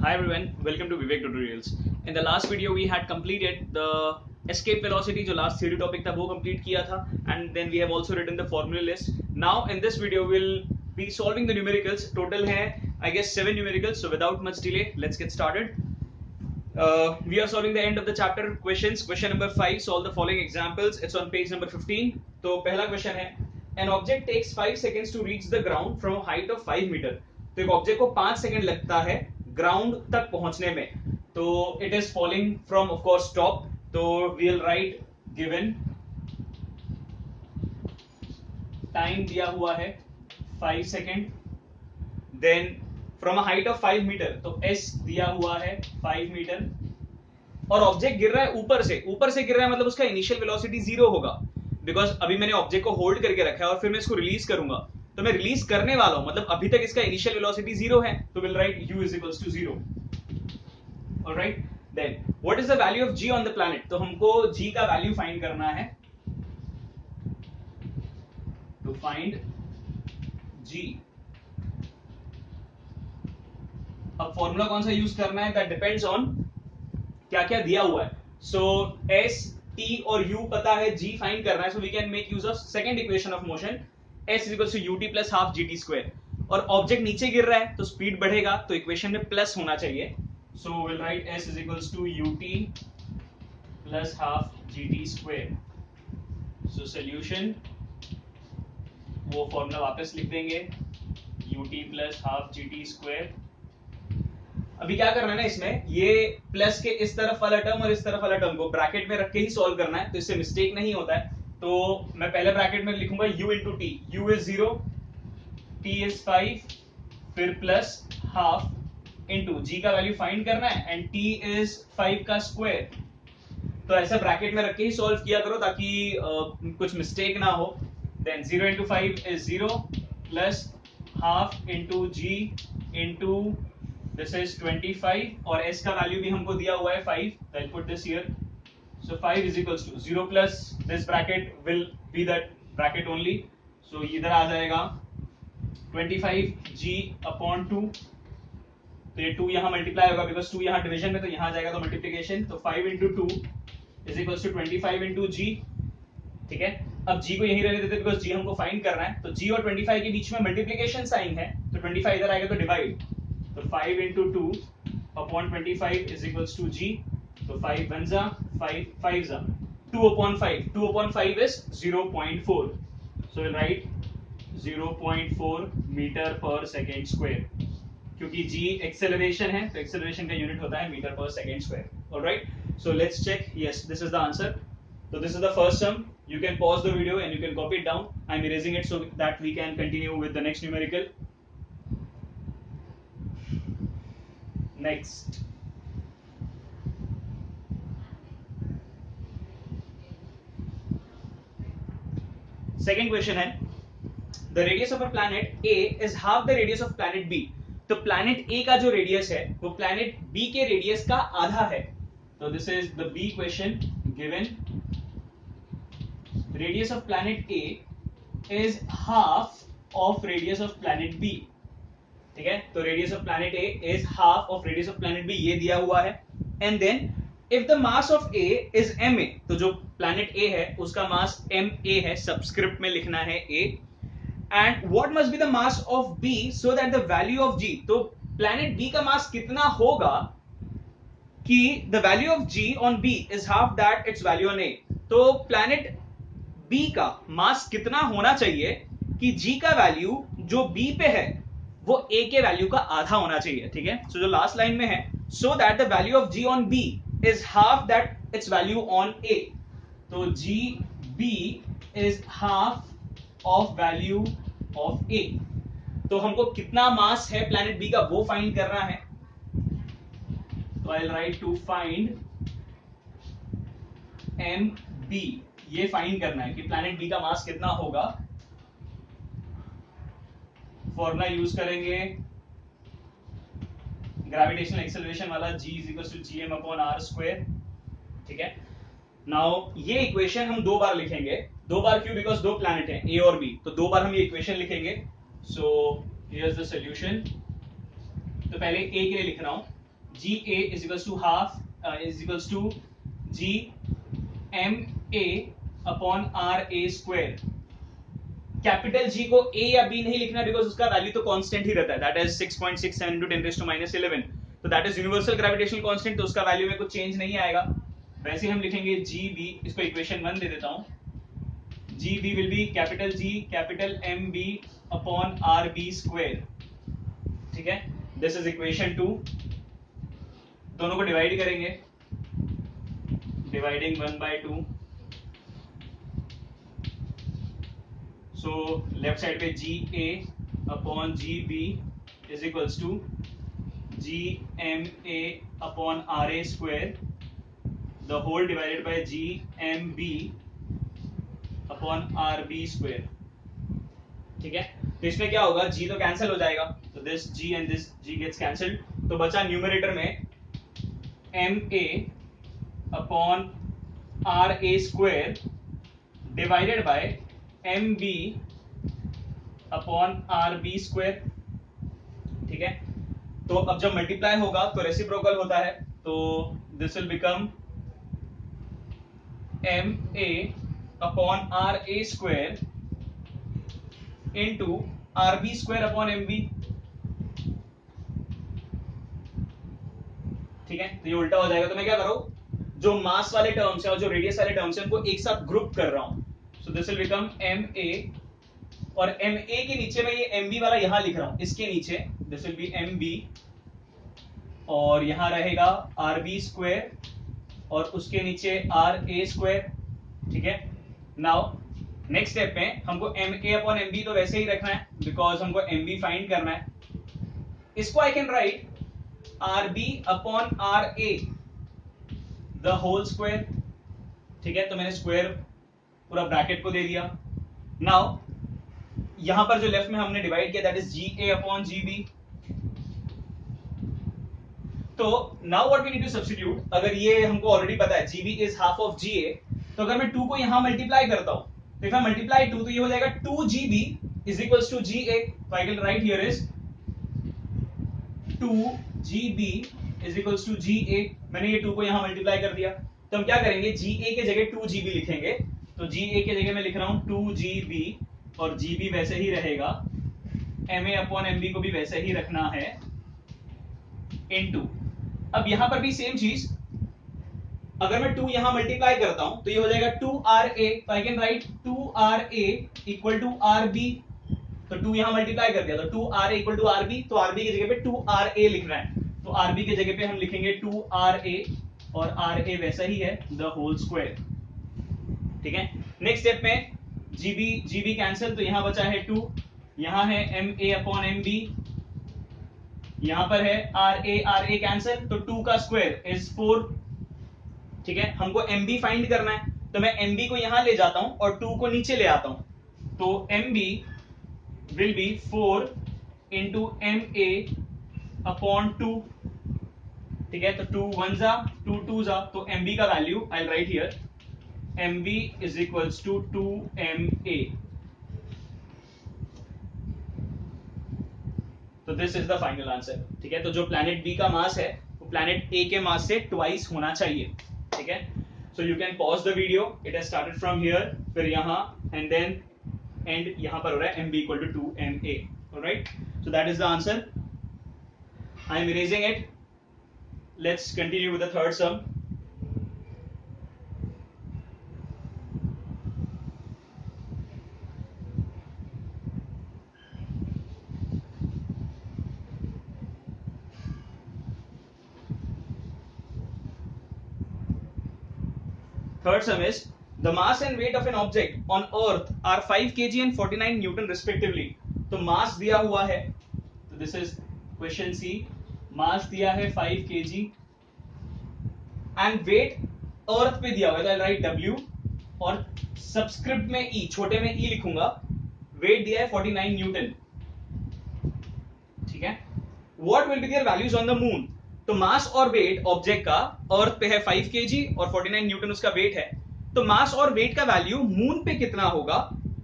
Hi everyone, welcome to Vivek Tutorials. In the last video we had completed the escape velocity, जो last theory topic था वो complete किया था, and then we have also written the formula list. Now in this video we'll be solving the numericals. Total है I guess 7 numericals. So without much delay, let's get started. We are solving the end of the chapter questions. Question number 5. Solve the following examples. It's on page number 15. तो पहला question है an object takes 5 seconds to reach the ground from a height of 5 meter. तो एक object को 5 second लगता है ground तक पहुंचने में. तो it is falling from of course top. तो we will write given time दिया हुआ है 5 second, then from a height of 5 metre, तो एस दिया हुआ है 5 मीटर, और ऑब्जेक्ट गिर रहा है ऊपर से गिर रहा है, मतलब उसका इनिशियल वेलोसिटी 0 होगा, बिकॉज अभी मैंने ऑब्जेक्ट को होल्ड करके रखा है और फिर मैं इसको रिलीज करूंगा, तो मैं रिलीज करने वाला हूं, मतलब अभी तक इसका इनिशियल वेलोसिटी 0 है, तो will write u is equals to 0. Alright, then what is the value of g on the planet. तो हमको g का वैल्यू फाइंड करना है. टू फाइंड g, अब फॉर्मूला कौन सा यूज करना है, दैट डिपेंड्स ऑन क्या क्या दिया हुआ है. सो s, t और u पता है, g फाइंड करना है, so we can make use of second equation of motion, s is equal to ut plus half gt square. और ऑब्जेक्ट नीचे गिर रहा है तो स्पीड बढ़ेगा, तो इक्वेशन में प्लस होना चाहिए. So will write s is equal to ut plus half gt square. So solution, वो फॉर्मूला वापस लिख देंगे, ut plus half gt square. अभी क्या करना है ना, इसमें ये प्लस के इस तरफ वाला टर्म और इस तरफ वाला टर्म को ब्रैकेट में रख के ही सॉल्व करना है, तो इससे मिस्टेक नहीं होता है. तो मैं पहले ब्रैकेट में लिखूंगा u into T. u is 0, t is 5, फिर प्लस हाफ इंटू g का वैल्यू फाइंड करना है एंड t इज 5 का स्क्वायर. तो ऐसा ब्रैकेट में रख के ही सॉल्व किया करो ताकि कुछ मिस्टेक ना हो. Then 0 into 5 is 0 plus half into g into this is 25 और s का वैल्यू भी हमको दिया हुआ है 5. I'll put this here. So 5 is equals to 0 plus this bracket will be that bracket only. So इधर आ जाएगा 25g upon 2. तो ये 2 यहाँ मल्टीप्लाई होगा बिकॉज 2 यहाँ डिवीजन में, तो यहाँ जाएगा तो मल्टीप्लिकेशन. तो 5 into 2 is equals to 25 into g. ठीक है, अब g को यहीं रहने देते बिकॉज g हमको फाइंड करना है. तो g और 25 के बीच में मल्टीप्लिकेशन साइन है, तो 25 इधर आएगा तो डिवाइड. तो 5 into 2 upon 25 is equals to g. So 5 1 जा 5 5 जा 2 upon 5. 2 upon 5 is 0.4. So we'll write 0.4 meter per second square. क्योंकि g acceleration है तो acceleration का यूनिट होता है meter per second square. Alright. So let's check. Yes, this is the answer. So this is the first sum. You can pause the video and you can copy it down. I'm erasing it so that we can continue with the next numerical. Next, second question है the radius of a planet A is half the radius of planet B. तो planet A का जो radius है वो planet B के radius का आधा है. तो this is the B question given. Radius of planet A is half of radius of planet B. ठीक है, तो radius of planet A is half of radius of planet B, ये दिया हुआ है. And then if the mass of A is M A, तो जो planet ए है उसका मास एम ए है, सबस्क्रिप्ट में लिखना है A. And what must be the mass of B so that the value of g, तो प्लैनेट बी का मास कितना होगा कि the value of g on B is half that its value on A. तो planet B का mass कितना होना चाहिए कि जी का वैल्यू जो बी पे है वो ए के वैल्यू का आधा होना चाहिए. ठीक है, सो जो लास्ट लाइन में है, so that the value of g on B is half that its value on A. तो g B is half of value of A. तो हमको कितना मास है प्लैनेट बी का वो फाइंड करना है. तो I will write to find M B. ये फाइंड करना है कि प्लैनेट बी का मास कितना होगा. फॉर्मूला यूज करेंगे ग्रेविटेशनल एक्सेलरेशन वाला, g is equal to gm upon r square. ठीक है, नाउ ये इक्वेशन हम दो बार लिखेंगे. दो बार क्यों, बिकॉज दो प्लैनेट हैं a और b, तो दो बार हम ये इक्वेशन लिखेंगे. So here is the solution. तो पहले a के लिए लिख रहा हूं, g A is equals to half is equals to G M A upon R A square. Capital G को ए या बी नहीं लिखना बिकॉज उसका वैल्यू तो कांस्टेंट ही रहता है, दैट इज 6.67 into 10⁻11, तो that is universal gravitational constant, तो उसका वैल्यू में कुछ चेंज नहीं आएगा। वैसे हम लिखेंगे जी बी, इसको इक्वेशन 1 दे देता हूं, g B will be capital G capital M B upon R B square. ठीक है, दिस इज इक्वेशन 2। दोनों को डिवाइड करेंगे, डिवाइडिंग 1/2, सो लेफ्ट साइड पे g A upon g B is equals to G M A upon R A square the whole divided by G M B upon R B square. ठीक है, तो इसमें क्या होगा, जी तो कैंसिल हो जाएगा, तो this g and this g gets cancelled, तो बचा न्यूमरेटर में M A upon R A square divided by M B upon R B square. ठीक है, तो अब जब मल्टीप्लाई होगा तो रेसिप्रोकल होता है, तो this will become M A upon R A square into R B square upon M B. ठीक है, तो ये उल्टा हो जाएगा, तो मैं क्या करूं, जो मास वाले टर्म्स है और जो रेडियस वाले टर्म्स है उनको एक साथ ग्रुप कर रहा हूं, so this will become M A, और एम ए के नीचे में ये एम बी वाला यहां लिख रहा हूं, इसके नीचे this will be M B, और यहां रहेगा आर बी स्क्वायर और उसके नीचे आर ए स्क्वायर। ठीक है, नाउ नेक्स्ट स्टेप में हमको M A upon M B तो वैसे ही रखना है बिकॉज हमको एम बी फाइंड करना है। इसको I can write R B upon R A the whole square. ठीक है, तो मैंने स्क्वायर पूरा ब्रैकेट को दे दिया। नाउ यहां पर जो लेफ्ट में हमने डिवाइड किया that is g A upon g B. तो now what we need to substitute, अगर ये हमको ऑलरेडी पता है g B is half of g A, तो अगर मैं 2 को यहां मल्टीप्लाई करता हूं तो इफ आई मल्टीप्लाई 2 तो ये हो जाएगा 2GB is equals to GA, तो I can write here is 2GB is equals to GA। मैंने ये 2 को यहां मल्टीप्लाई कर दिया, तो हम क्या करेंगे, GA के जगह 2GB लिखेंगे, तो GA के जगह मैं लिख रहा हूं 2GB और GB वैसे ही रहेगा, MA अपॉन MB को भी वैसे ही रखना है इनटू। अब यहां पर भी सेम चीज, अगर मैं 2 यहां मल्टीप्लाई करता हूं तो ये हो जाएगा 2RA, तो I can write 2RA equal to RB, तो 2 यहां मल्टीप्लाई कर दिया तो 2RA इक्वल टू RB, तो RB की जगह पे 2RA लिखना है, तो RB की जगह पे हम लिखेंगे 2RA और RA वैसा ही है द होल स्क्वायर। ठीक है, नेक्स्ट स्टेप में GB कैंसिल, तो यहां बचा है 2, यहां है MA अपॉन MB, यहां पर है RA कैंसिल, तो 2 का स्क्वायर इज 4। ठीक है, हमको MB फाइंड करना है, तो मैं MB को यहां ले जाता हूं और 2 को नीचे ले आता हूं, तो MB will be 4 into MA upon 2। ठीक है, तो 2 1 जा 2 2 जा, तो MB का value I will write here MB is equals to 2MA। तो this is the final answer. ठीक है, तो जो प्लैनेट बी का मास है वो प्लैनेट ए के मास से ट्वाइस होना चाहिए। ठीक है, so you can pause the video, it has started from here, फिर यहां एंड देन एंड यहां पर हो रहा है MB equal to 2MA। Alright, so that is the answer, I am erasing it. Let's continue with the third sum. Third sum is the mass and weight of an object on earth are 5 kg and 49 Newton respectively। तो मास दिया हुआ है, तो this is question सी, मास दिया है 5 kg and wait अर्थ पे दिया हुआ है, तो आई राइट W और सबस्क्रिप्ट में E, छोटे में E लिखूंगा, वेट दिया है 49 न्यूटन। ठीक है, what will be there values on the moon, तो मास और वेट ऑब्जेक्ट का अर्थ पे है 5 kg और 49 न्यूटन उसका वेट है, तो मास और वेट का वैल्यू मून पे कितना होगा,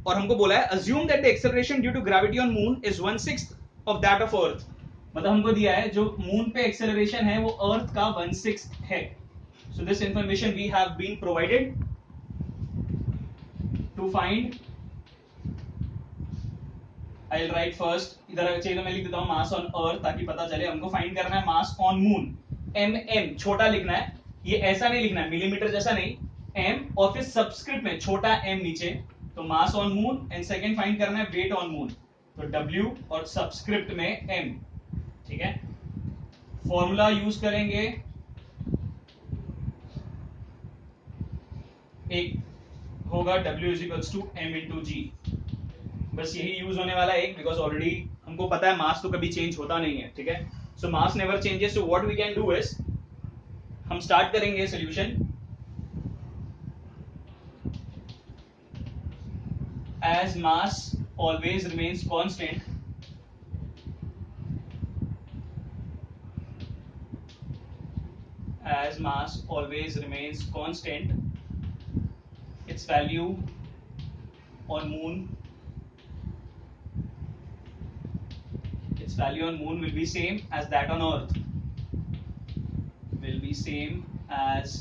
और हमको बोला है assume that the acceleration due to gravity on moon is 1/6 of that of earth. मतलब हमको दिया है जो मून पे एक्सेलरेशन है वो अर्थ का 1/6 है. So this information we have been provided to find. I will write first, इधर चाहिए तो मैं लिख देता हूं मास ऑन अर्थ ताकि पता चले. हमको फाइंड करना है मास ऑन मून. mm छोटा लिखना है, ये ऐसा नहीं लिखना है मिलीमीटर जैसा नहीं, m और फिर सबस्क्रिप्ट में छोटा m नीचे. तो मास on moon and second find करना है वेट ऑन मून. तो w और सबस्क्रिप्ट में m. ठीक है, फॉर्मूला यूज करेंगे. एक होगा w is equals to m into g. बस यही यूज होने वाला है एक, बिकॉज ऑलरेडी हमको पता है मास तो कभी चेंज होता नहीं है. ठीक है, so mass never changes. So what we can do is, हम स्टार्ट करेंगे solution. As mass always remains constant, as mass always remains constant, its value on moon will be same as that on earth, will be same as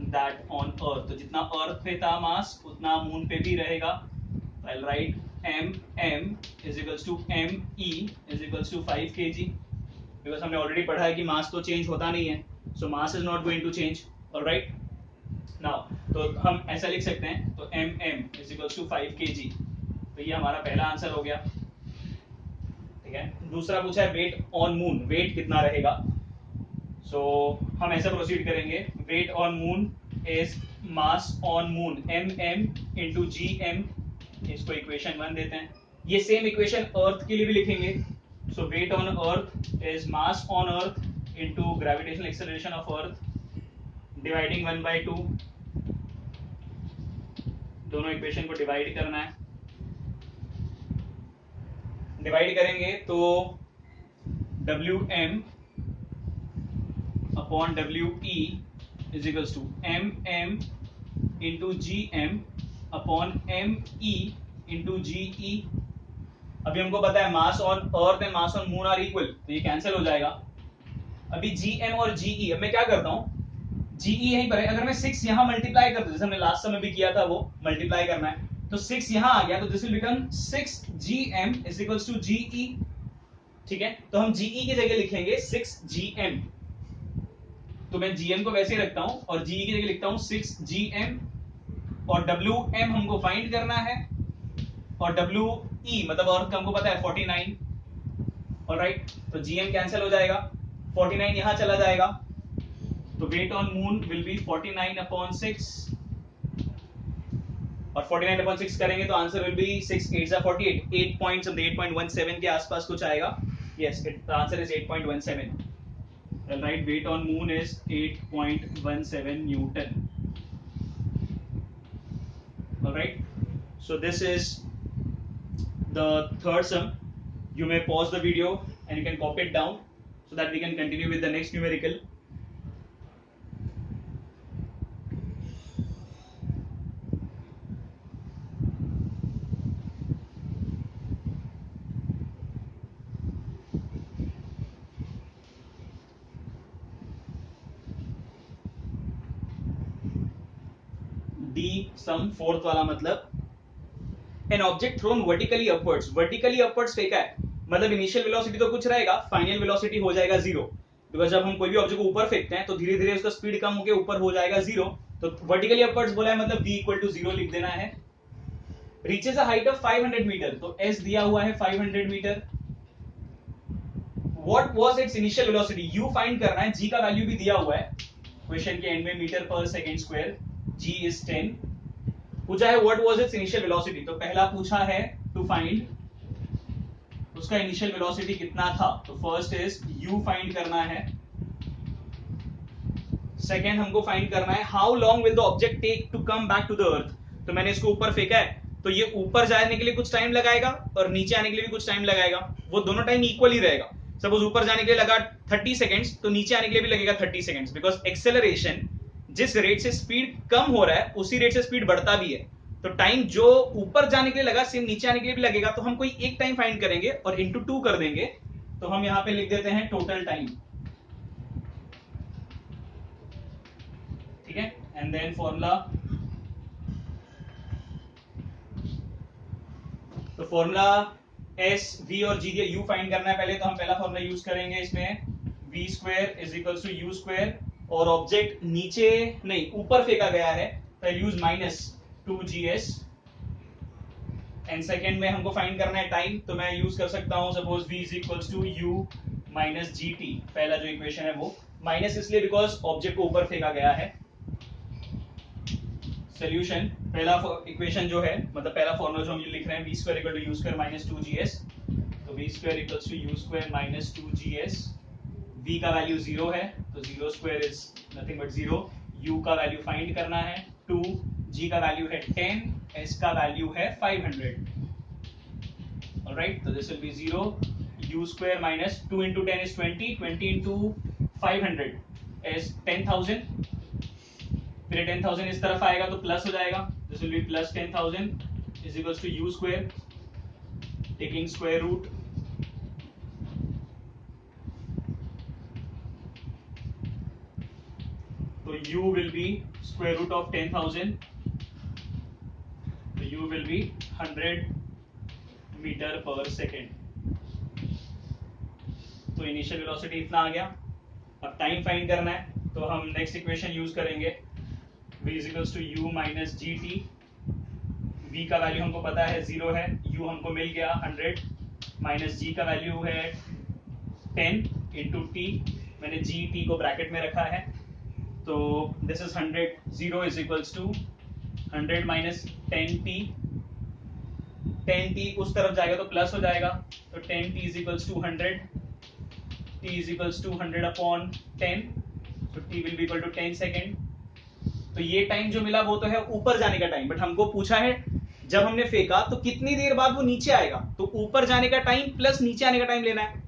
that on earth. तो जितना अर्थ पे था मास उतना moon पे भी रहेगा. I'll write mm is equals to me is equals to 5 kg, because हमने already पढ़ा है कि मास तो चेंज होता नहीं है. So mass is not going to change. Alright, now तो हम ऐसा लिख सकते हैं. तो mm is equals to 5 kg. तो ये हमारा पहला आंसर हो गया. ठीक है, दूसरा पूछा है वेट ऑन मून, वेट कितना रहेगा. सो हम ऐसा प्रोसीड करेंगे. Weight on moon is mass on moon mm into gm. इसको इक्वेशन 1 देते हैं. ये सेम इक्वेशन अर्थ के लिए भी लिखेंगे. So weight on earth is mass on earth into gravitational acceleration of earth dividing 1/2. दोनों इक्वेशन को डिवाइड करना है. डिवाइड करेंगे तो Wm upon We is equals to mm into Gm upon Me into Ge. अभी हमको पता है mass on earth and mass on moon are equal, तो ये कैंसिल हो जाएगा. अभी Gm और Ge, अब मैं क्या करता हूँ, Ge यहीं पर है. अगर मैं 6 यहाँ मल्टीप्लाई कर दूं, जैसे हमने लास्ट समय भी किया था, वो मल्टीप्लाई करना है. तो 6 यहाँ आ गया, तो this will become 6Gm is equals to Ge. ठीक है, तो हम Ge की जगह लिखेंगे 6Gm. तो मैं Gm को वैसे ही रखता हूँ और Ge की जगह लिखता हूँ 6Gm. और Wm हमको फाइंड करना है, और We मतलब अर्थ का हमको पता है 49. ऑलराइट, तो Gm कैंसिल हो जाएगा, 49 यहां चला जाएगा. तो weight on moon will be 49/6, और 49/6 करेंगे तो answer will be 6 8 48. 8 point something 8.17 के आसपास कुछ आएगा. Yes, the answer is 8.17. Alright, weight on moon is 8.17 newton. Alright, so this is the third sum. You may pause the video and you can copy it down so that we can continue with the next numerical. D sum fourth वाला मतलब an object thrown vertically upwards. vertically upwards फेंका है मतलब initial velocity तो कुछ रहेगा, final velocity हो जाएगा 0. बिकॉज जब हम कोई भी ऑब्जेक्ट को ऊपर फेंकते हैं तो धीरे धीरे उसका स्पीड कम होकर ऊपर हो जाएगा 0. तो वर्टिकली अपवर्ड्स बोला है मतलब v इक्वल टू 0 लिख देना है. Reaches a height of 500 metre, तो s दिया हुआ है 500 metre. What was its initial velocity, u find करना है. g का वैल्यू भी दिया हुआ है क्वेश्चन के एंड में, metre per second square. g is 10. पूछा है what was its initial velocity, तो पहला पूछा है टू फाइंड उसका इनिशियल वेलोसिटी कितना था. तो फर्स्ट इज u फाइंड करना है. सेकंड हमको फाइंड करना है how long will the object take to come back to the earth. तो मैंने इसको ऊपर फेंका है, तो ये ऊपर जाने के लिए कुछ टाइम लगाएगा और नीचे आने के लिए भी कुछ टाइम लगाएगा. वो दोनों टाइम इक्वल ही रहेगा. सपोज ऊपर जाने के लिए लगा 30 सेकंड्स, तो नीचे आने के लिए भी लगेगा 30 सेकंड्स, बिकॉज एक्सेलरेशन जिस रेट से स्पीड कम हो रहा है उसी रेट से स्पीड बढ़ता भी है. तो टाइम जो ऊपर जाने के लिए लगा सेम नीचे आने के लिए भी लगेगा. तो हम कोई एक टाइम फाइंड करेंगे और इंटू 2 कर देंगे, तो हम यहां पे लिख देते हैं टोटल टाइम, ठीक है, एंड देन फॉर्मूला, तो फॉर्मूला एस वी और जी दिया, यू फाइंड करना है पहले, तो हम पहला फॉर्मूला यूज करेंगे इसमें, V square is equals to U square, और ऑब्जेक्ट नीचे नहीं ऊपर फेंका गया है तो use minus 2gs, and second में हमको फाइंड करना है टाइम, तो मैं यूज कर सकता हूं suppose v is equals to u minus G T, पहला जो इक्वेशन है वो माइनस इसलिए बिकॉज ऑब्जेक्ट को ऊपर फेंका गया है। सोल्यूशन, पहला इक्वेशन जो है मतलब पहला फॉर्मूला जो हम लिख रहे हैं, v square equal to u square minus 2gs, तो v square equals to u square minus 2gs, v का वैल्यू 0 है तो 0 square is nothing but 0, u का वैल्यू फाइंड करना है 2, g का वैल्यू है 10, s का वैल्यू है 500, ऑलराइट, तो this will B 0, u square minus 2 into 10 is 20, 20 into 500 is 10,000, फिर 10,000 इस तरफ आएगा तो प्लस हो जाएगा, this will be plus 10,000 is equals to U square, taking square root, तो u will be square root of 10,000, तो u will be 100 मीटर पर सेकेंड, तो इनिशियल वेलोसिटी इतना आ गया। अब टाइम फाइंड करना है तो हम नेक्स्ट इक्वेशन यूज करेंगे, v is equals to u minus gt, v का वैल्यू हमको पता है 0 है, u हमको मिल गया 100, माइनस g का वैल्यू है 10 इंटू टी, मैंने g t को ब्रैकेट में रखा है, तो this is 100, 0 is equals to 100 minus 10t, 10t उस तरफ जाएगा तो प्लस हो जाएगा, तो 10t is equals to 100, t is equals to 100 upon 10, तो t will be equal to 10 second. तो ये टाइम जो मिला वो तो है ऊपर जाने का टाइम, बट हमको पूछा है जब हमने फेंका तो कितनी देर बाद वो नीचे आएगा, तो ऊपर जाने का टाइम प्लस नीचे आने का टाइम लेना है,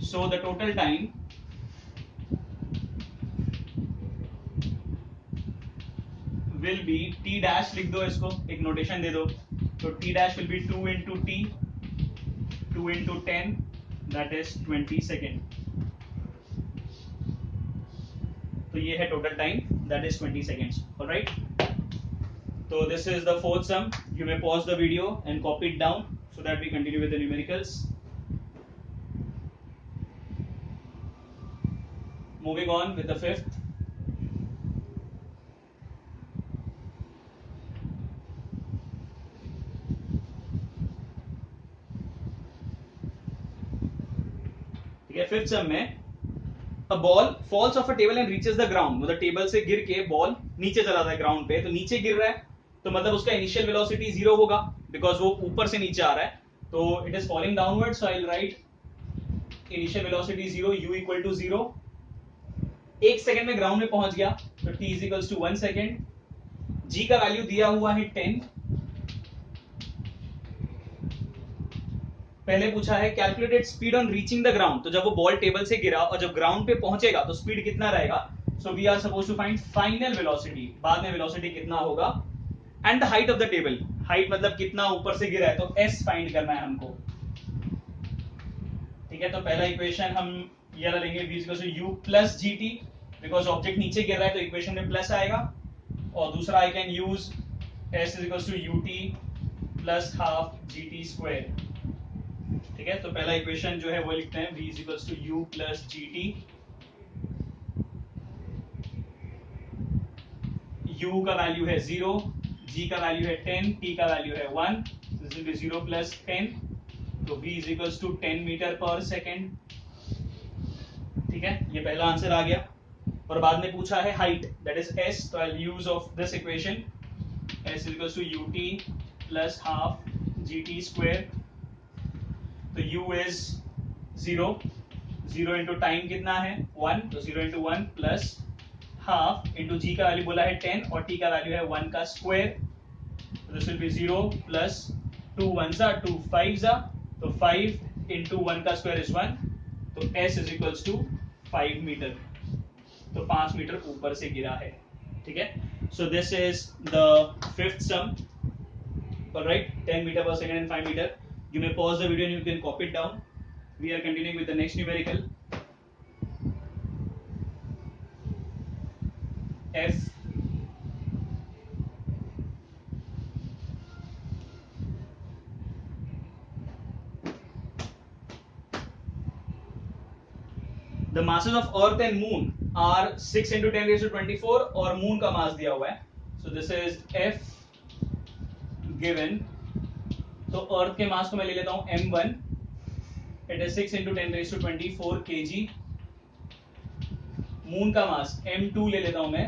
so the total time will be t dash, लिख दो इसको, एक नोटेशन दे दो, तो t dash will be 2 into t, 2 into 10 that is 20 second, तो ये है total time that is 20 seconds, alright. तो this is the fourth sum, you may pause the video and copy it down so that we continue with the numericals. Moving on with the fifth. ठीक है, fifth सम में a ball falls off a table and reaches the ground, मतलब table से गिर के ball नीचे चला था ग्राउंड पे, तो नीचे गिर रहा है तो मतलब उसका इनिशियल वेलोसिटी 0 होगा बिकॉज वो ऊपर से नीचे आ रहा है, तो it is falling downward, so I will write initial velocity 0, u equal to 0, एक सेकंड में ग्राउंड में पहुंच गया तो t is equals to 1 second, g का वैल्यू दिया हुआ है 10, पहले पूछा है calculated speed on reaching the ground, तो जब वो बॉल टेबल से गिरा और जब ग्राउंड पे पहुंचेगा तो स्पीड कितना रहेगा, so we are suppose to find final velocity, बाद में वेलोसिटी कितना होगा, and the height of the table, height मतलब कितना ऊपर से गिरा है तो s फाइंड करना है हमको, ठीक है। तो पहला इक्वेशन हम ये वाला लेंगे, v equals to u plus gt, because object नीचे गिर रहा है तो इक्वेशन में प्लस आएगा, और दूसरा I can use s is equals to ut plus half gt square, ठीक है। तो पहला इक्वेशन जो है वो लिखते हैं, v is equals to u plus gt, u का वैल्यू है 0, g का वैल्यू है 10, t का वैल्यू है 1, दिस विल बी 0 प्लस 10, तो v is equals to 10 metre पर सेकेंड, ठीक है, ये पहला आंसर आ गया। और बाद में पूछा है हाइट दैट इज s, तो I use of this equation, s is equals to ut plus half gt square, तो u इज 0, 0 इंटू टाइम कितना है 1, तो 0 into 1 plus half into g का वैल्यू बोला है 10 और t का वैल्यू है 1 का स्क्वायर, तो दिस विल बी 0 प्लस 2 1 जा 2 5 जा, तो 5 इंटू 1 का स्क्वायर इज 1, तो s is equals to 5 metre, तो 5 मीटर ऊपर से गिरा है, ठीक है। So this is the fifth sum, alright, 10 metre per second and 5 metre, you may pause the video and you can copy it down. we are continuing with the next numerical. F the masses of earth and moon are 6 into 10 raised to 24 और moon का mass दिया हुआ है. So this is F given. तो earth के mass को मैं ले लेता हूँ m1. It is 6 into 10 raised to 24 kg. moon का mass m2 ले लेता हूँ मैं,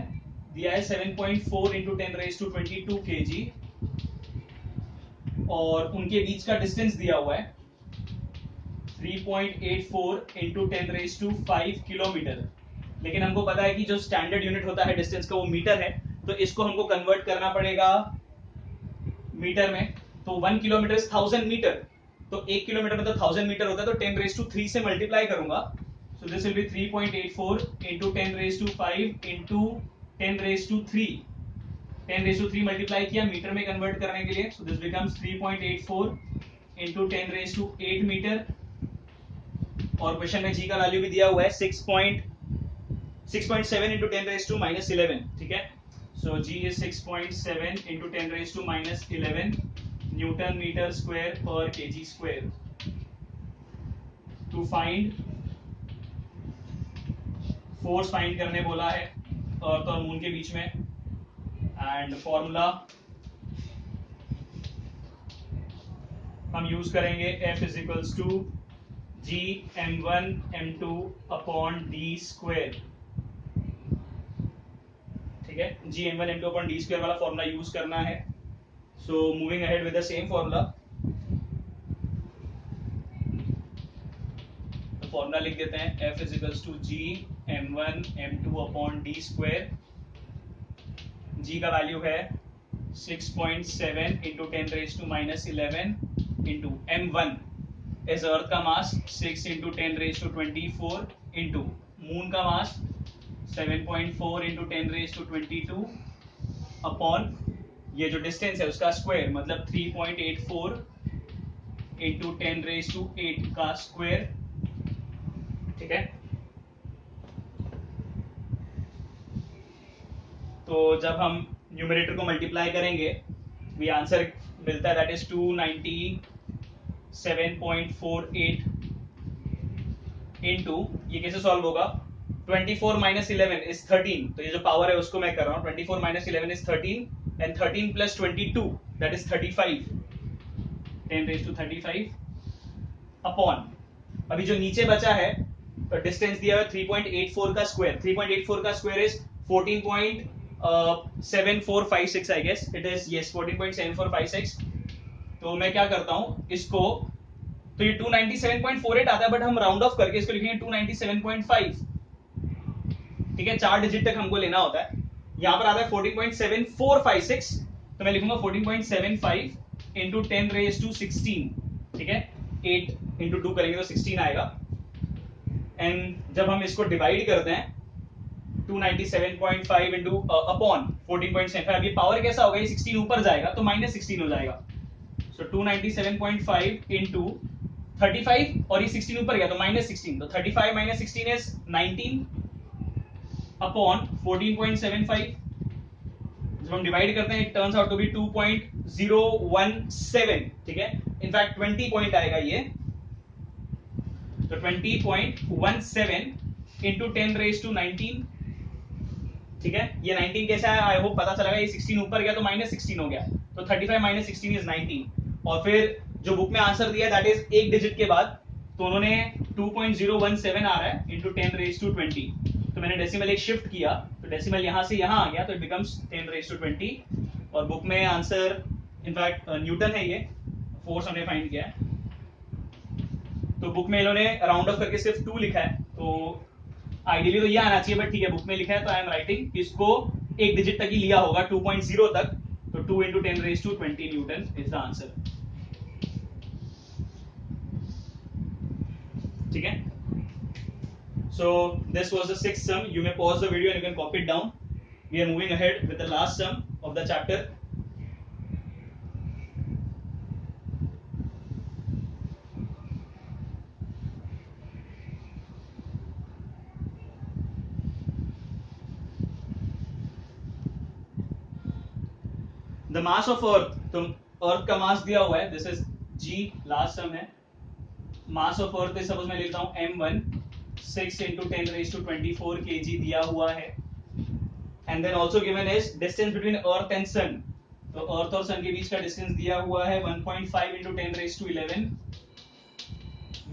दिया है 7.4 into 10 raised to 22 kg. और उनके बीच का डिस्टेंस दिया हुआ है 3.84 into 10 raised to 5 किलोमीटर. लेकिन हमको पता है कि जो स्टैंडर्ड यूनिट होता है डिस्टेंस का वो मीटर है, तो इसको हमको कन्वर्ट करना पड़ेगा मीटर में. तो 1 किलोमीटर इज 1000 मीटर. तो 1 किलोमीटर मतलब 1000 मीटर होता है, तो 10 raised to 3 से मल्टीप्लाई करूंगा. सो this will B 3.84 into 10 raised to 5 into 10 raised to 3. 10 raised to 3 multiply किया मीटर में कन्वर्ट करने के लिए. So this becomes 3.84 into 10 raised to 8 metre. और क्वेश्चन में जी का वैल्यू भी दिया हुआ है 6.7 into 10 raised to minus 11. ठीक है. सो जी इज 6.7 into 10 raised to minus 11 newton metre square पर kg square. To find force find करने बोला है अर्थ और मून के बीच में. एंड फॉर्मूला हम यूज करेंगे F is equals to G m1 m2 upon d square. ठीक है. G m1 m2 upon d square वाला फॉर्मूला यूज करना है. So moving ahead with the same formula. Formula लिख देते हैं F is equals to G m1 m2 upon d square. G का value है 6.7 into 10 raised to minus 11 into m1 is अर्थ का मास 6 into 10 raised to 24 into moon का मास 7.4 into 10 raised to 22 upon ये जो distance है उसका स्क्वायर मतलब 3.84 into 10 raised to 8 का स्क्वायर. ठीक है. तो जब हम न्यूमरेटर को मल्टीप्लाई करेंगे भी आंसर मिलता है दैट इज 297.48 इनटू ये कैसे सॉल्व होगा 24 minus 11 is 13. तो ये जो पावर है उसको मैं कर रहा हूँ 24 minus 11 is 13 and 13 plus 22 that is 35 10 raised to 35 upon अभी जो नीचे बचा है तो डिस्टेंस दिया है 3.84 का स्क्वायर. 3.84 का square is 14.7456 I guess it is yes 14.7456. तो मैं क्या करता हूं इसको तो ये 297.48 आता है बट हम राउंड ऑफ करके इसको लिखेंगे 297.5. ठीक है. 4 डिजिट तक हमको लेना होता है. यहां पर आता है 14.7456 तो मैं लिखूंगा 14.75 into 10 raised to 16. ठीक है. 8 into 2 करेंगे तो 16 आएगा. एंड जब हम इसको डिवाइड करते हैं 297.5 into अपॉन 14.75 अभी पावर कैसा होगा ये 16 ऊपर जाएगा तो माइनस 16 हो जाएगा. सो 297.5 into 35 और ये 16 ऊपर गया तो माइनस 16 तो 35 minus 16 is 19 अपॉन 14.75. जब हम डिवाइड करते हैं it turns out to be 2.017. ठीक है. इनफैक्ट 20 पॉइंट आएगा ये तो 20.17 into 10 raised to 19. ठीक है. ये 19 कैसा है आई होप पता चलेगा. ये 16 ऊपर गया तो माइनस 16 हो गया तो 35 minus 16 is 19. और फिर जो बुक में आंसर दिया दैट इज एक डिजिट के बाद तो उन्होंने 2.017 आ रहा है into 10 raised to 20. तो मैंने डेसिमल एक शिफ्ट किया तो डेसिमल यहां से यहां आ गया तो इट बिकम्स 10 raised to 20. और बुक में आंसर इनफैक्ट न्यूटन है ये फोर्स हमने फाइंड किया है. तो बुक में इन्होंने राउंड ऑफ करके सिर्फ 2 लिखा है तो आइडियली तो ये आना चाहिए बट ठीक है बुक में लिखा है तो आई एम राइटिंग इसको एक डिजिट तक ही लिया होगा 2.0 तक तो 2 into 10 raised to 20 Newton is the answer. ठीक है. So this was the sixth sum. You may pause the video and you can copy it down. We are moving ahead with the last sum of the chapter. The mass of earth, तो अर्थ का मास दिया हुआ है, this is g, last सम है, mass of earth is suppose मैं लेता हूं m1 6 into 10 raised to 24 kg दिया हुआ है, and then also given is distance between earth and sun, तो अर्थ और सन के बीच का डिस्टेंस दिया हुआ है 1.5 into 10 raised to 11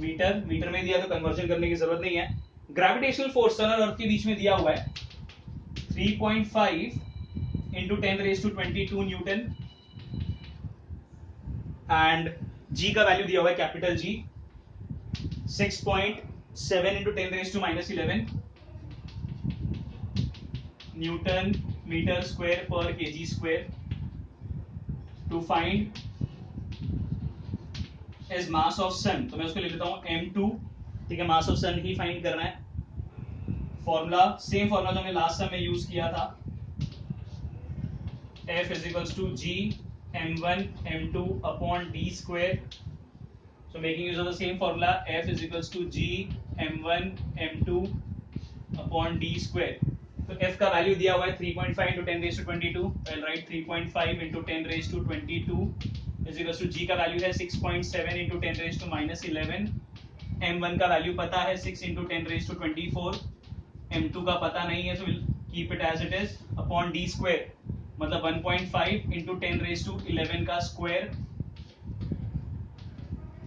metre, metre में दिया तो कन्वर्जन करने की जरूरत नहीं है। ग्रेविटेशनल फोर्स सन और अर्थ के बीच में दिया हुआ है 3.5 into 10 raised to 22 newton, and g का वैल्यू दिया हुआ है capital G 6.7 into 10 raised to -11 newton metre square पर kg square. To find is mass of sun, तो मैं उसको लिख लेता हूं m2, ठीक है, मास ऑफ सन ही फाइंड करना है। फॉर्मूला सेम फॉर्मूला जो हमने लास्ट टाइम में यूज किया था, F is equals to G m1 m2 upon d square, so making use of the same formula, F is equals to G m1 m2 upon d square, तो F का value दिया हुआ है 3.5 into 10 raised to 22, I'll write 3.5 into 10 raised to 22 is equals to G का value है 6.7 into 10 raised to -11, m1 का value पता है 6 into 10 raised to 24, m2 का पता नहीं है, so we'll keep it as it is upon d square, मतलब 1.5 into 10 raised to 11 का स्क्वायर,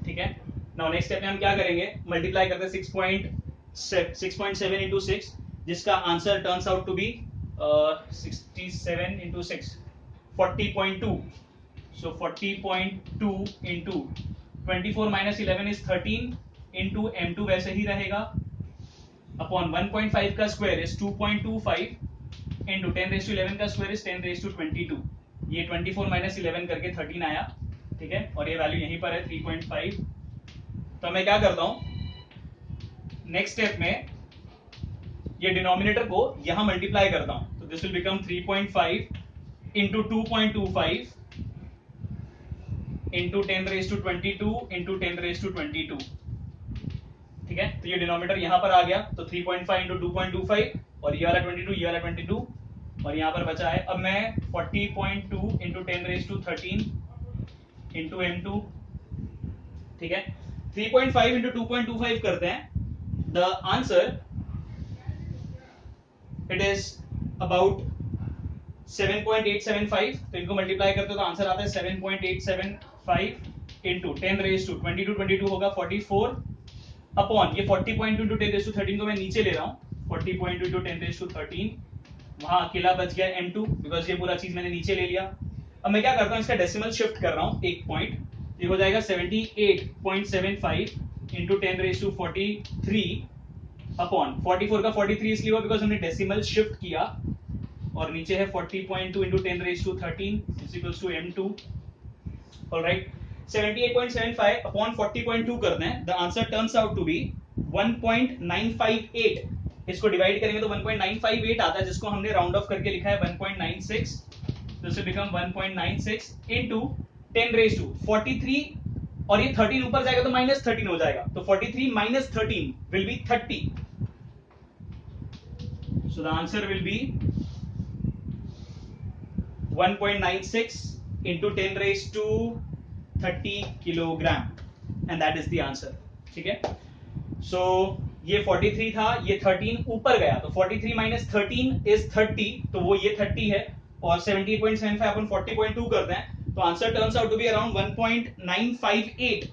ठीक है। नाउ नेक्स्ट स्टेप में हम क्या करेंगे, मल्टीप्लाई करते हैं 6.7 into 6, जिसका answer turns out to be 67 into 6 40.2, so 40.2 into 24 minus 11 is 13 into m2 वैसे ही रहेगा अपॉन 1.5 का square is 2.25 into 10 raised to 11 का स्क्वायर इज 10 raised to 22, ये 24 minus 11 करके 13 आया, ठीक है, और ये वैल्यू यहीं पर है 3.5। तो मैं क्या करता हूं, नेक्स्ट स्टेप में ये डिनोमिनेटर को यहां मल्टीप्लाई करता हूं, तो this will become 3.5 into 2.25 into 10 raised to 22 into 10 raised to 22, ठीक है, तो ये डिनोमिनेटर यहां पर आ गया, तो 3.5 into 2.25 और ये वाला 22, ये वाला 22 और यहां पर बचा है, अब मैं 40.2 into 10 raised to 13 into m2, ठीक है, 3.5 into 2.25 करते हैं, the answer it is about 7.875, तो इनको मल्टीप्लाई करते हो तो आंसर आता है 7.875 into 10 raised to 22 होगा 44 अपॉन ये 40.2 into 10 raised to 13 को मैं नीचे ले रहा हूं, 40.2 into 10 raised to 13, वहां अकेला बच गया m2 बिकॉज ये पूरा चीज मैंने नीचे ले लिया। अब मैं क्या करता हूं, इसका डेसिमल शिफ्ट कर रहा हूं एक पॉइंट, ये हो जाएगा 78.75 into 10 raised to 43 अपॉन 44 का 43 इसलिए हुआ बिकॉज हमने डेसिमल शिफ्ट किया, और नीचे है 40.2 into 10 raised to 13 is equals to m2, alright, 78.75 upon 40.2 करना है, the answer turns out to be 1.958, इसको डिवाइड करेंगे तो 1.958 आता है, जिसको हमने राउंड ऑफ करके लिखा है 1.96, तो इसे बिकम 1.96 into 10 raised to 43, और ये 13 ऊपर जाएगा तो -13 हो जाएगा, तो 43 minus 13 will be 30, so the answer will be 1.96 into 10 raised to 30 kilogram, and that is the answer, ठीक है। so ये 43 था, ये 13 ऊपर गया, तो 43 minus 13 is 30, तो वो ये 30 है, और 78.75 अपन 40.2 करते हैं, तो answer turns out to be around 1.958,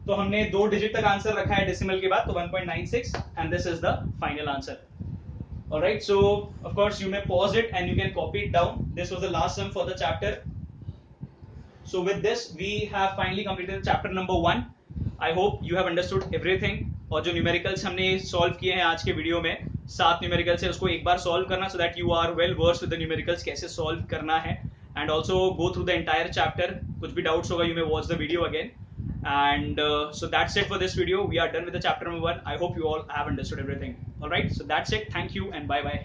तो हमने 2 डिजिट तक आंसर रखा है डेसिमल के बाद, तो 1.96, and this is the final answer. Alright, so of course you may pause it and you can copy it down. This was the last sum for the chapter. So with this we have finally completed chapter number 1. I hope you have understood everything. और जो numericals हमने solve किए हैं आज के video में, 7 numericals है, उसको एक बार सॉल्व करना so that you are well versed with the numericals, कैसे सॉल्व करना है, and also go through the entire chapter. कुछ भी डाउट्स होगा you may watch the video again. And so that's it for this video. We are done with the chapter number 1. I hope you all have understood everything. All right, so that's it. Thank you and bye bye.